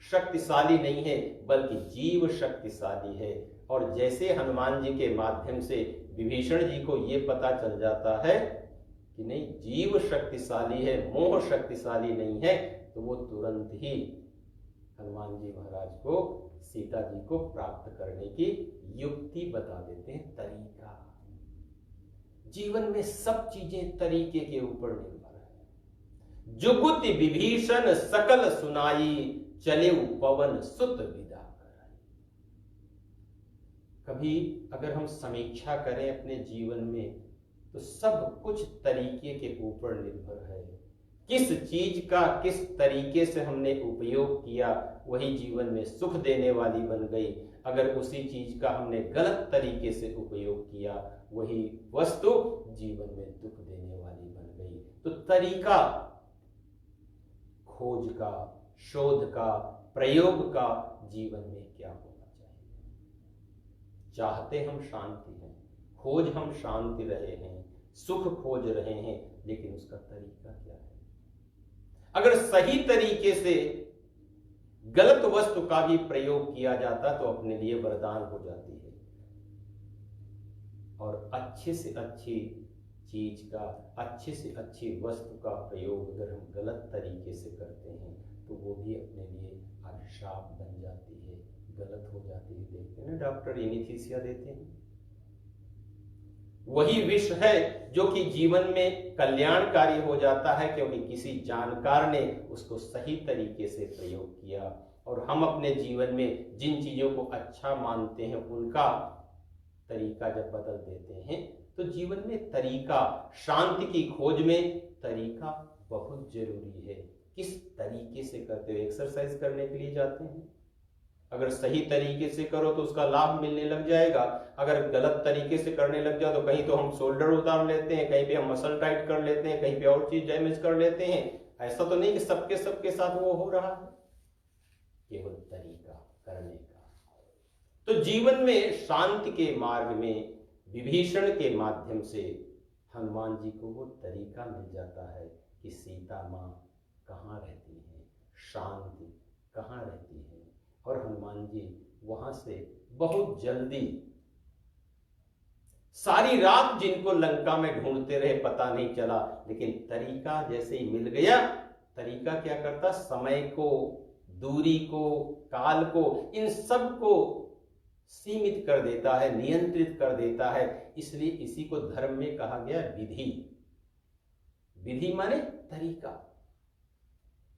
शक्तिशाली नहीं है बल्कि जीव शक्तिशाली है, और जैसे हनुमान जी के माध्यम से विभीषण जी को यह पता चल जाता है कि नहीं, जीव शक्तिशाली है, मोह शक्तिशाली नहीं है, तो वो तुरंत ही हनुमान जी महाराज को, सीता जी को प्राप्त करने की युक्ति बता देते हैं, तरीका। जीवन में सब चीजें तरीके के ऊपर निर्भर है। जुगुति विभीषण सकल सुनाई, चले पवन सुत विदा कराई। कभी अगर हम समीक्षा करें अपने जीवन में तो सब कुछ तरीके के ऊपर निर्भर है। किस चीज का किस तरीके से हमने उपयोग किया वही जीवन में सुख देने वाली बन गई। अगर उसी चीज का हमने गलत तरीके से उपयोग किया वही वस्तु जीवन में दुख देने वाली बन गई। तो तरीका खोज का, शोध का, प्रयोग का जीवन में क्या होना चाहिए। चाहते हम शांति हैं, खोज हम शांति रहे हैं, सुख खोज रहे हैं, लेकिन उसका तरीका क्या है। अगर सही तरीके से गलत वस्तु का भी प्रयोग किया जाता तो अपने लिए वरदान हो जाती है, और अच्छे से अच्छी चीज का, अच्छे से अच्छी वस्तु का प्रयोग अगर हम गलत तरीके से करते हैं तो वो भी अपने लिए अभिशाप बन जाती है, गलत हो जाती है। देखते हैं ना, डॉक्टर एनेस्थीसिया देते हैं, वही विष है जो कि जीवन में कल्याणकारी हो जाता है क्योंकि किसी जानकार ने उसको सही तरीके से प्रयोग किया। और हम अपने जीवन में जिन चीजों को अच्छा मानते हैं उनका तरीका जब बदल देते हैं तो जीवन में तरीका, शांति की खोज में तरीका बहुत जरूरी है। किस तरीके से करते हो। एक्सरसाइज करने के लिए जाते हैं, अगर सही तरीके से करो तो उसका लाभ मिलने लग जाएगा। अगर गलत तरीके से करने लग जाओ तो कहीं तो हम शोल्डर उतार लेते हैं, कहीं पे हम मसल टाइट कर लेते हैं, कहीं पे और चीज डैमेज कर लेते हैं। ऐसा तो नहीं कि सबके साथ वो हो रहा है, केवल तरीका करने का। तो जीवन में शांति के मार्ग में विभीषण के माध्यम से हनुमान जी को वो तरीका मिल जाता है कि सीता माँ कहाँ रहती है, शांति कहाँ रहती है। और हनुमान जी वहां से बहुत जल्दी, सारी रात जिनको लंका में ढूंढते रहे पता नहीं चला, लेकिन तरीका जैसे ही मिल गया, तरीका क्या करता, समय को, दूरी को, काल को, इन सब को सीमित कर देता है, नियंत्रित कर देता है। इसलिए इसी को धर्म में कहा गया विधि। विधि माने तरीका,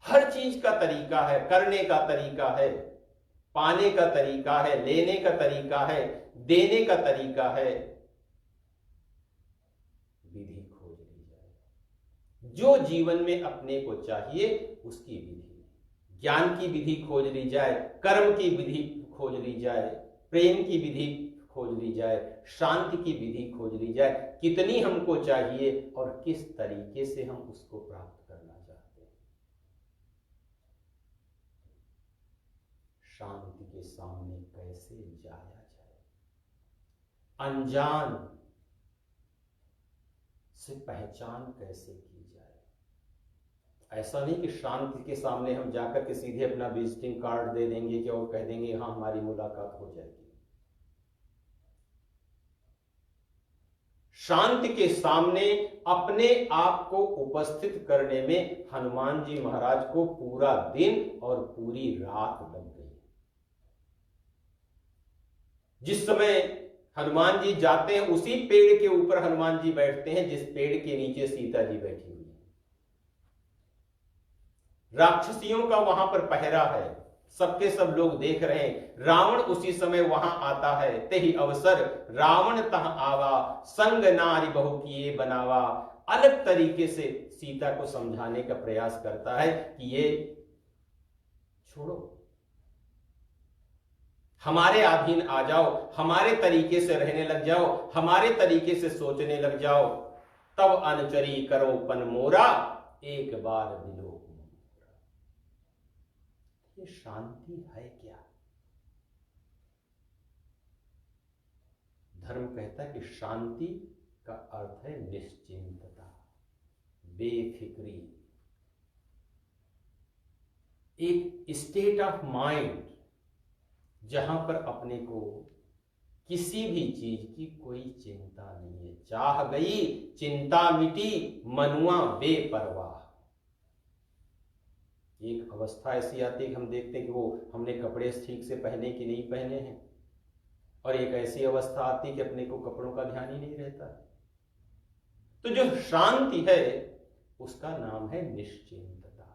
हर चीज का तरीका है, करने का तरीका है, पाने का तरीका है, लेने का तरीका है, देने का तरीका है। विधि खोज ली जाए, जो जीवन में अपने को चाहिए उसकी विधि, ज्ञान की विधि खोज ली जाए, कर्म की विधि खोज ली जाए, प्रेम की विधि खोज ली जाए, शांति की विधि खोज ली जाए। कितनी हमको चाहिए और किस तरीके से हम उसको प्राप्त करना चाहते हैं। शांति के सामने कैसे जाया जाए, अनजान से पहचान कैसे की जाए, ऐसा नहीं कि शांति के सामने हम जाकर के सीधे अपना विजिटिंग कार्ड दे देंगे कि और कह देंगे हाँ हमारी मुलाकात हो जाएगी। शांति के सामने अपने आप को उपस्थित करने में हनुमान जी महाराज को पूरा दिन और पूरी रात लग गई। जिस समय हनुमान जी जाते हैं उसी पेड़ के ऊपर हनुमान जी बैठते हैं जिस पेड़ के नीचे सीता जी बैठी हुई है। राक्षसियों का वहां पर पहरा है, सबके सब लोग देख रहे हैं। रावण उसी समय वहां आता है। ते ही अवसर रावण तह आवा, संग नारी बहु किए बनावा। अलग तरीके से सीता को समझाने का प्रयास करता है कि ये छोड़ो, हमारे अधीन आ जाओ, हमारे तरीके से रहने लग जाओ, हमारे तरीके से सोचने लग जाओ। तब अनुचरी करो पन मोरा, एक बार दिलो। ये शांति है क्या? धर्म कहता है कि शांति का अर्थ है निश्चिंतता, बेफिक्री, एक स्टेट ऑफ माइंड जहां पर अपने को किसी भी चीज की कोई चिंता नहीं है। चाह गई चिंता मिटी, मनुआ बेपरवाह। एक अवस्था ऐसी आती है कि हम देखते हैं कि वो हमने कपड़े ठीक से पहने कि नहीं पहने हैं, और एक ऐसी अवस्था आती है कि अपने को कपड़ों का ध्यान ही नहीं रहता। तो जो शांति है उसका नाम है निश्चिंतता।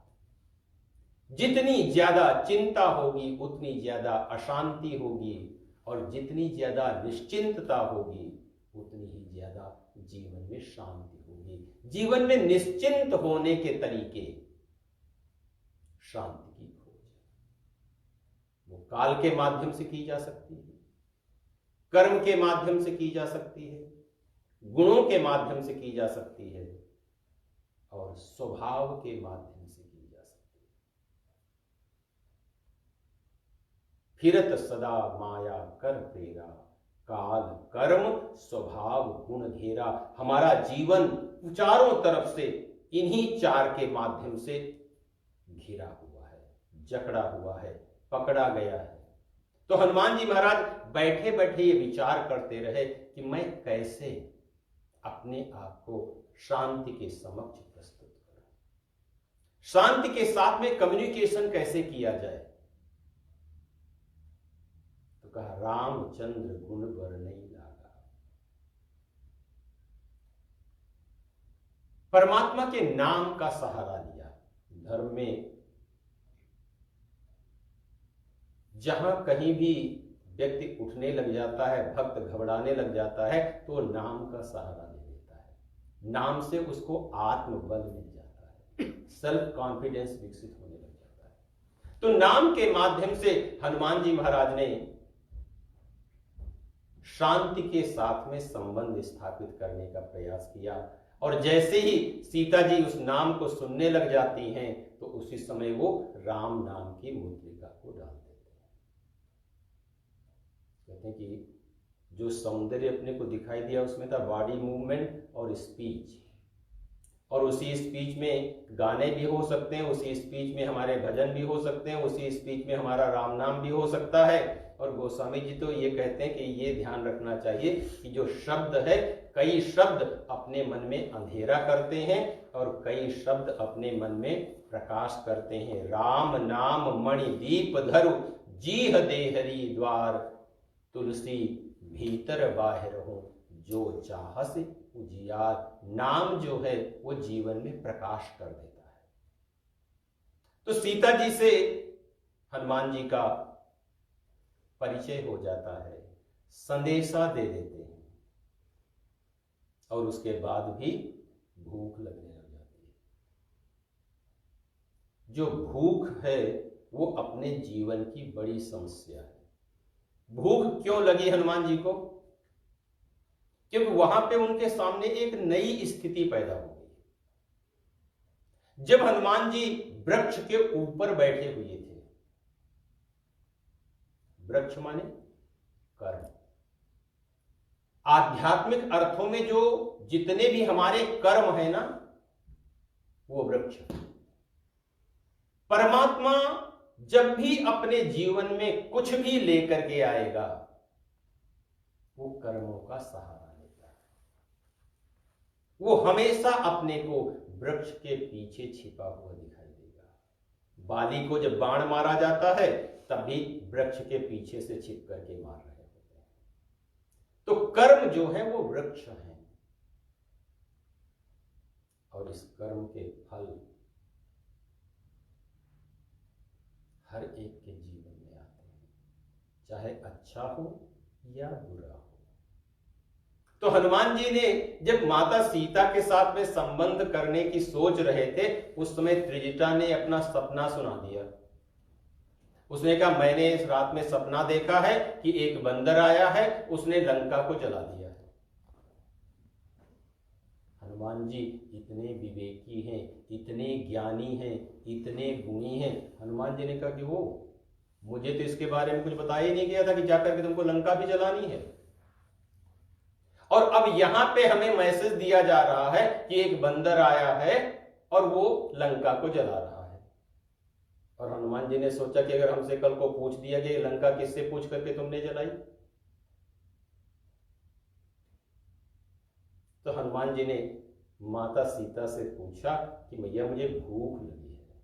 जितनी ज्यादा चिंता होगी उतनी ज्यादा अशांति होगी, और जितनी ज्यादा निश्चिंतता होगी उतनी ही ज्यादा जीवन में शांति होगी। जीवन में निश्चिंत होने के तरीके शांति की खोज है। वो काल के माध्यम से की जा सकती है, कर्म के माध्यम से की जा सकती है, गुणों के माध्यम से की जा सकती है, और स्वभाव के माध्यम से की जा सकती है। फिरत सदा माया कर फेरा, काल कर्म स्वभाव गुण घेरा। हमारा जीवन चारों तरफ से इन्हीं चार के माध्यम से घिरा हुआ है, जकड़ा हुआ है, पकड़ा गया है। तो हनुमान जी महाराज बैठे बैठे ये विचार करते रहे कि मैं कैसे अपने आप को शांति के समक्ष प्रस्तुत करूं, शांति के साथ में कम्युनिकेशन कैसे किया जाए। तो कहा रामचंद्र गुण वर नहीं लागा। परमात्मा के नाम का सहारा लिया। धर्म में जहां कहीं भी व्यक्ति उठने लग जाता है, भक्त घबराने लग जाता है, तो नाम का सहारा ले लेता है। नाम से उसको आत्मबल मिल जाता है, सेल्फ कॉन्फिडेंस विकसित होने लग जाता है। तो नाम के माध्यम से हनुमान जी महाराज ने शांति के साथ में संबंध स्थापित करने का प्रयास किया। और जैसे ही सीता जी उस नाम को सुनने लग जाती हैं तो उसी समय वो राम नाम की मुद्रिका को डाल देते हैं। कहते हैं कि जो सौंदर्य अपने को दिखाई दिया उसमें था बॉडी मूवमेंट और स्पीच, और उसी स्पीच में गाने भी हो सकते हैं, उसी स्पीच में हमारे भजन भी हो सकते हैं, उसी स्पीच में हमारा राम नाम भी हो सकता है। और गोस्वामी जी तो ये कहते हैं कि ये ध्यान रखना चाहिए कि जो शब्द है, कई शब्द अपने मन में अंधेरा करते हैं और कई शब्द अपने मन में प्रकाश करते हैं। राम नाम मणि दीप धरु, जीह देहरी द्वार, तुलसी भीतर बाहर हो, जो चाहस उजियार। नाम जो है वो जीवन में प्रकाश कर देता है। तो सीता जी से हनुमान जी का परिचय हो जाता है, संदेशा दे देते हैं, और उसके बाद भी भूख लगने लग जाती है। जो भूख है वो अपने जीवन की बड़ी समस्या है। भूख क्यों लगी हनुमान जी को? क्योंकि वहां पे उनके सामने एक नई स्थिति पैदा हो गई। जब हनुमान जी वृक्ष के ऊपर बैठे हुए थे, वृक्ष माने कर्म, आध्यात्मिक अर्थों में जो जितने भी हमारे कर्म है ना, वो वृक्ष। परमात्मा जब भी अपने जीवन में कुछ भी लेकर के आएगा, वो कर्मों का सहारा लेता है। वो हमेशा अपने को वृक्ष के पीछे छिपा हुआ दिखाई देगा। बाली को जब बाण मारा जाता है तभी वृक्ष के पीछे से छिप करके मार रहे होते हैं। तो कर्म जो है वो वृक्ष है, और इस कर्म के फल हर एक के जीवन में आते हैं, चाहे अच्छा हो या बुरा हो। तो हनुमान जी ने जब माता सीता के साथ में संबंध करने की सोच रहे थे, उस समय त्रिजटा ने अपना सपना सुना दिया। उसने कहा, मैंने इस रात में सपना देखा है कि एक बंदर आया है, उसने लंका को जला दिया है। हनुमान जी इतने विवेकी हैं, इतने ज्ञानी हैं, इतने गुणी हैं। हनुमान जी ने कहा कि वो मुझे तो इसके बारे में कुछ बताया ही नहीं गया था कि जाकर के तुमको लंका भी जलानी है, और अब यहां पे हमें मैसेज दिया जा रहा है कि एक बंदर आया है और वो लंका को जला रहा है। और हनुमान जी ने सोचा कि अगर हमसे कल को पूछ दिया कि लंका किससे पूछ करके तुमने जलाई, तो हनुमान जी ने माता सीता से पूछा कि मैया मुझे भूख लगी है,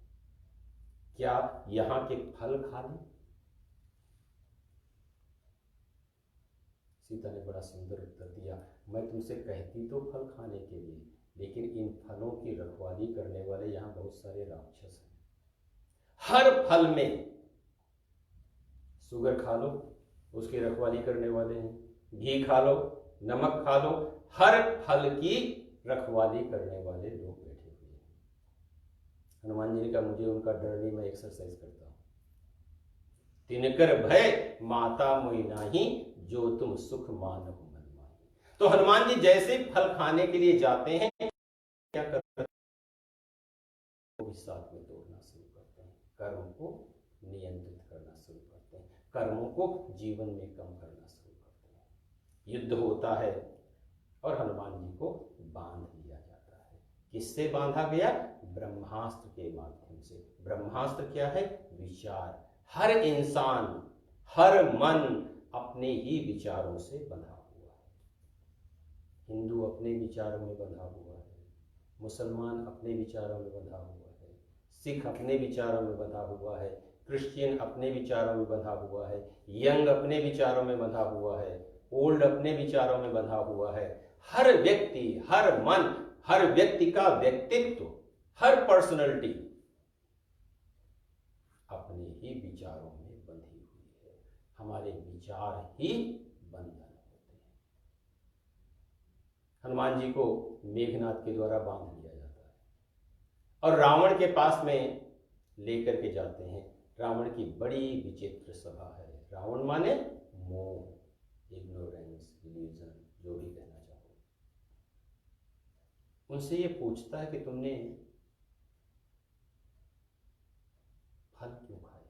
क्या यहां के फल खा लें? सीता ने बड़ा सुंदर उत्तर दिया, मैं तुमसे कहती तो फल खाने के लिए, लेकिन इन फलों की रखवाली करने वाले यहां बहुत सारे राक्षस हैं। हर फल में शुगर खा लो, उसकी रखवाली करने वाले हैं, घी खा लो, नमक खा लो, हर फल की रखवाली करने वाले लोग बैठे हुए हैं। हनुमान जी ने कहा, मुझे उनका डर नहीं, मैं एक्सरसाइज करता हूं। तिनकर भय माता मोहि नाही, जो तुम सुख मानहु मन माही। तो हनुमान जी जैसे फल खाने के लिए जाते हैं, क्या करते हैं? वो साथ में तोड़ना शुरू करते हैं, कर्म को नियंत्रित करना शुरू करते हैं, कर्मों को जीवन में कम करना शुरू करते हैं। युद्ध होता है और हनुमान जी को बांध लिया जाता है। किससे बांधा गया? ब्रह्मास्त्र के माध्यम से। ब्रह्मास्त्र क्या है? विचार। हर इंसान, हर मन अपने ही विचारों से बंधा हुआ है। हिंदू अपने विचारों में बंधा हुआ है, मुसलमान अपने विचारों में बंधा हुआ है, सिख अपने विचारों में बंधा हुआ है, क्रिश्चियन अपने विचारों में बंधा हुआ है, यंग अपने विचारों में बंधा हुआ है, ओल्ड अपने विचारों में बंधा हुआ है। हर व्यक्ति, हर मन, हर व्यक्ति का व्यक्तित्व, हर पर्सनैलिटी अपने ही विचारों में बंधी हुई है। हमारे विचार ही बंधन होते हैं। हनुमान जी को मेघनाद के द्वारा बांध लिया जाता है और रावण के पास में लेकर के जाते हैं। रावण की बड़ी विचित्र सभा है। रावण माने मोह, इग्नोरेंस, इल्यूजन, जो भी कहना चाहो। उनसे ये पूछता है कि तुमने फल क्यों खाए?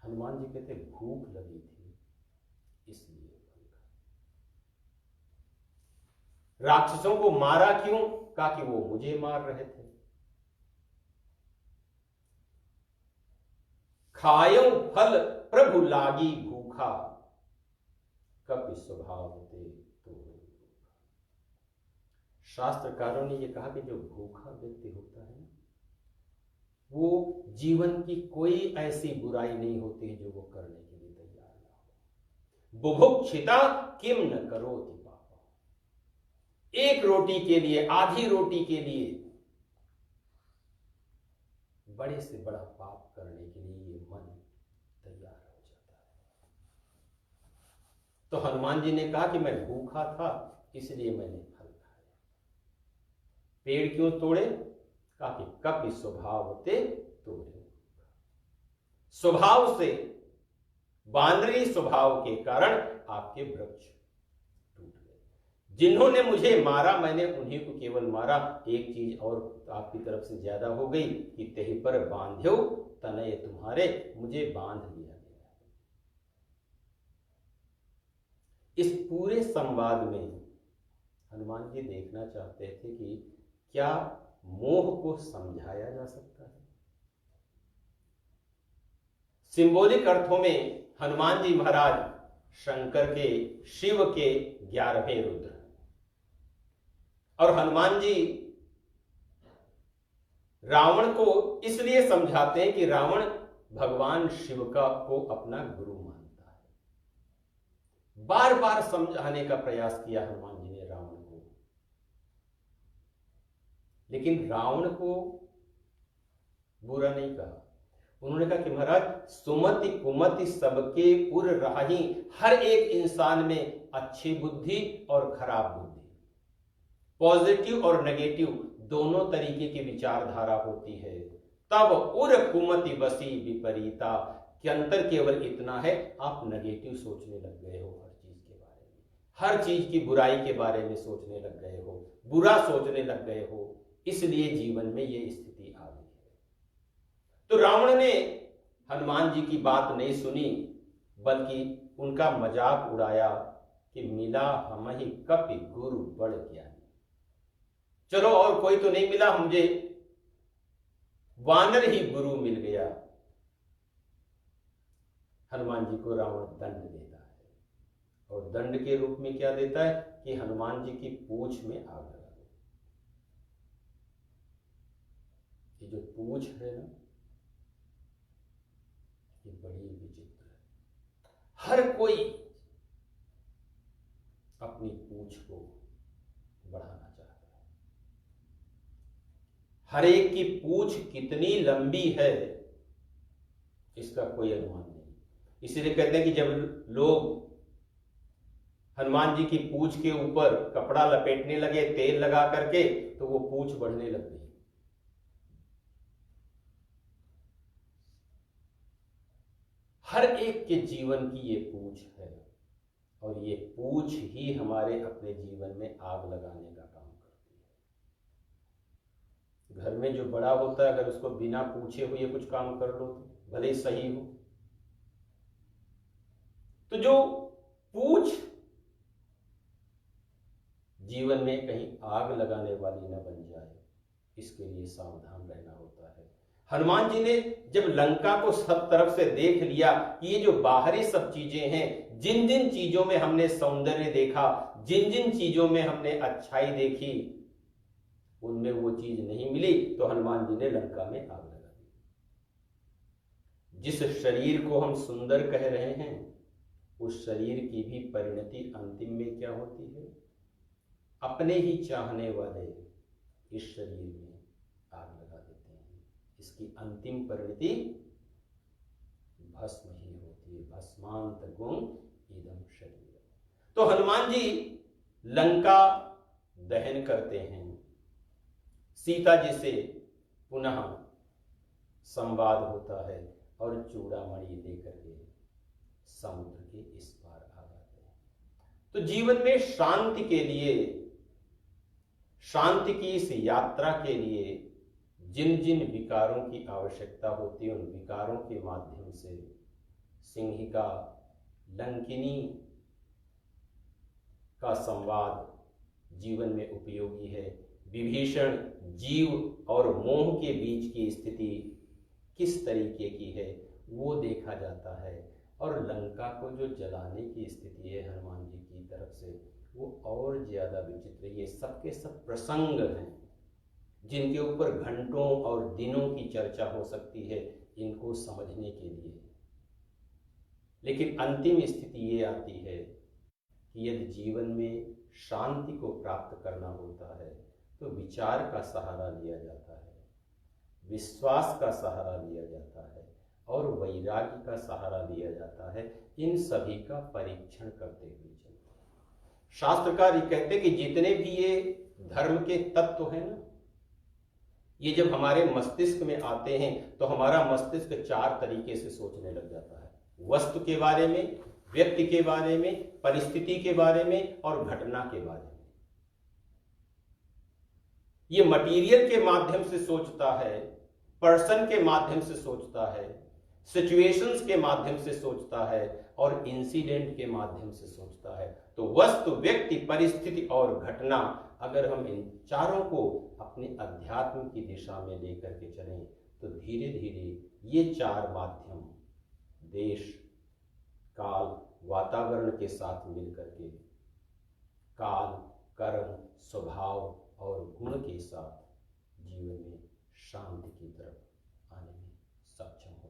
हनुमान जी कहते भूख लगी थी इसलिए फल खाए। राक्षसों को मारा क्यों? कहा कि वो मुझे मार रहे थे। खायो फल प्रभु लागी भूखा, कपि स्वभाव ते तो। शास्त्रकारों ने यह कहा कि जो भूखा व्यक्ति होता है ना, वो जीवन की कोई ऐसी बुराई नहीं होती है जो वो करने के लिए तैयार ना हो। बुभुक्षिता किम न करोति पापा। एक रोटी के लिए, आधी रोटी के लिए बड़े से बड़ा पाप करने के लिए ये मन तैयार हो जाता है। तो हनुमान जी ने कहा कि मैं भूखा था इसलिए मैंने फल खाया। पेड़ क्यों तोड़े? कहा कि कपि स्वभाव ते तोड़े। स्वभाव से, बानरी स्वभाव के कारण आपके वृक्ष टूट गए। जिन्होंने मुझे मारा, मैंने उन्हीं को केवल मारा। एक चीज और आपकी तरफ से ज्यादा हो गई कि तेहि पर बांध्यो तनय तुम्हारे, मुझे बांध लिया गया। इस पूरे संवाद में हनुमान जी देखना चाहते थे कि क्या मोह को समझाया जा सकता है। सिंबॉलिक अर्थों में हनुमान जी महाराज शंकर के, शिव के 11वें रुद्र, और हनुमान जी रावण को इसलिए समझाते हैं कि रावण भगवान शिव का को अपना गुरु मानता है। बार बार समझाने का प्रयास किया हनुमान जी ने रावण को, लेकिन रावण को बुरा नहीं कहा। उन्होंने कहा कि महाराज, सुमति कुमति सबके उर राही, हर एक इंसान में अच्छी बुद्धि और खराब बुद्धि, पॉजिटिव और नेगेटिव दोनों तरीके की विचारधारा होती है। तब उर कुमति बसी विपरीता, कि अंतर केवल इतना है, आप नेगेटिव सोचने लग गए हो हर चीज के बारे में, हर चीज की बुराई के बारे में सोचने लग गए हो, बुरा सोचने लग गए हो, इसलिए जीवन में ये स्थिति आ गई है। तो रावण ने हनुमान जी की बात नहीं सुनी, बल्कि उनका मजाक उड़ाया कि मिला हमहि कपि गुरु बड़ ज्ञानी। चलो और कोई तो नहीं मिला, मुझे वानर ही गुरु मिल गया। हनुमान जी को रावण दंड देता है, और दंड के रूप में क्या देता है कि हनुमान जी की पूंछ में आग लगा दो। ये जो पूंछ है ना, ये बड़ी विचित्र है। हर कोई अपनी पूंछ को बढ़ाना चाहता है। हर एक की पूंछ कितनी लंबी है इसका कोई अनुमान नहीं। इसीलिए कहते हैं कि जब लोग हनुमान जी की पूंछ के ऊपर कपड़ा लपेटने लगे तेल लगा करके, तो वो पूंछ बढ़ने लग गई। हर एक के जीवन की ये पूंछ है, और ये पूंछ ही हमारे अपने जीवन में आग लगाने का काम करती है। घर में जो बड़ा होता है, अगर उसको बिना पूछे हुए कुछ काम कर लो तो भले ही सही हो, तो जो पूंछ जीवन में कहीं आग लगाने वाली न बन जाए, इसके लिए सावधान रहना होता है। हनुमान जी ने जब लंका को सब तरफ से देख लिया कि ये जो बाहरी सब चीजें हैं, जिन जिन चीजों में हमने सौंदर्य देखा, जिन जिन चीजों में हमने अच्छाई देखी, उनमें वो चीज नहीं मिली, तो हनुमान जी ने लंका में आग लगा दी। जिस शरीर को हम सुंदर कह रहे हैं, उस शरीर की भी परिणति अंतिम में क्या होती है? अपने ही चाहने वाले इस शरीर में आग लगा देते हैं। इसकी अंतिम परिणति भस्म ही होती है। भस्मांत गुण इदम शरीर। तो हनुमान जी लंका दहन करते हैं, सीता जी से पुनः संवाद होता है, और चूड़ामणि लेकर के समुद्र के इस पार आ जाते हैं। तो जीवन में शांति के लिए, शांति की इस यात्रा के लिए जिन जिन विकारों की आवश्यकता होती है, उन विकारों के माध्यम से सिंहिका, लंकिनी का संवाद जीवन में उपयोगी है। विभीषण, जीव और मोह के बीच की स्थिति किस तरीके की है वो देखा जाता है, और लंका को जो जलाने की स्थिति है हनुमान जी की तरफ से, वो और ज्यादा विचित्र। ये सबके सब प्रसंग हैं जिनके ऊपर घंटों और दिनों की चर्चा हो सकती है इनको समझने के लिए। लेकिन अंतिम स्थिति ये आती है कि यदि जीवन में शांति को प्राप्त करना होता है तो विचार का सहारा लिया जाता है, विश्वास का सहारा लिया जाता है, और वैराग्य का सहारा लिया जाता है। इन सभी का परीक्षण करते हुए चलते हैं। शास्त्रकार ये कहते हैं कि जितने भी ये धर्म के तत्व हैं ना, ये जब हमारे मस्तिष्क में आते हैं तो हमारा मस्तिष्क 4 तरीके से सोचने लग जाता है। वस्तु के बारे में, व्यक्ति के बारे में, परिस्थिति के बारे में, और घटना के बारे में। ये मटीरियल के माध्यम से सोचता है, पर्सन के माध्यम से सोचता है, सिचुएशंस के माध्यम से सोचता है, और इंसिडेंट के माध्यम से सोचता है। तो वस्तु, व्यक्ति, परिस्थिति और घटना अगर हम इन चारों को अपने अध्यात्म की दिशा में लेकर के चलें तो धीरे धीरे ये चार माध्यम देश, काल, वातावरण के साथ मिलकर के काल, कर्म, स्वभाव और गुण के साथ जीवन में शांति की तरफ आने में सक्षम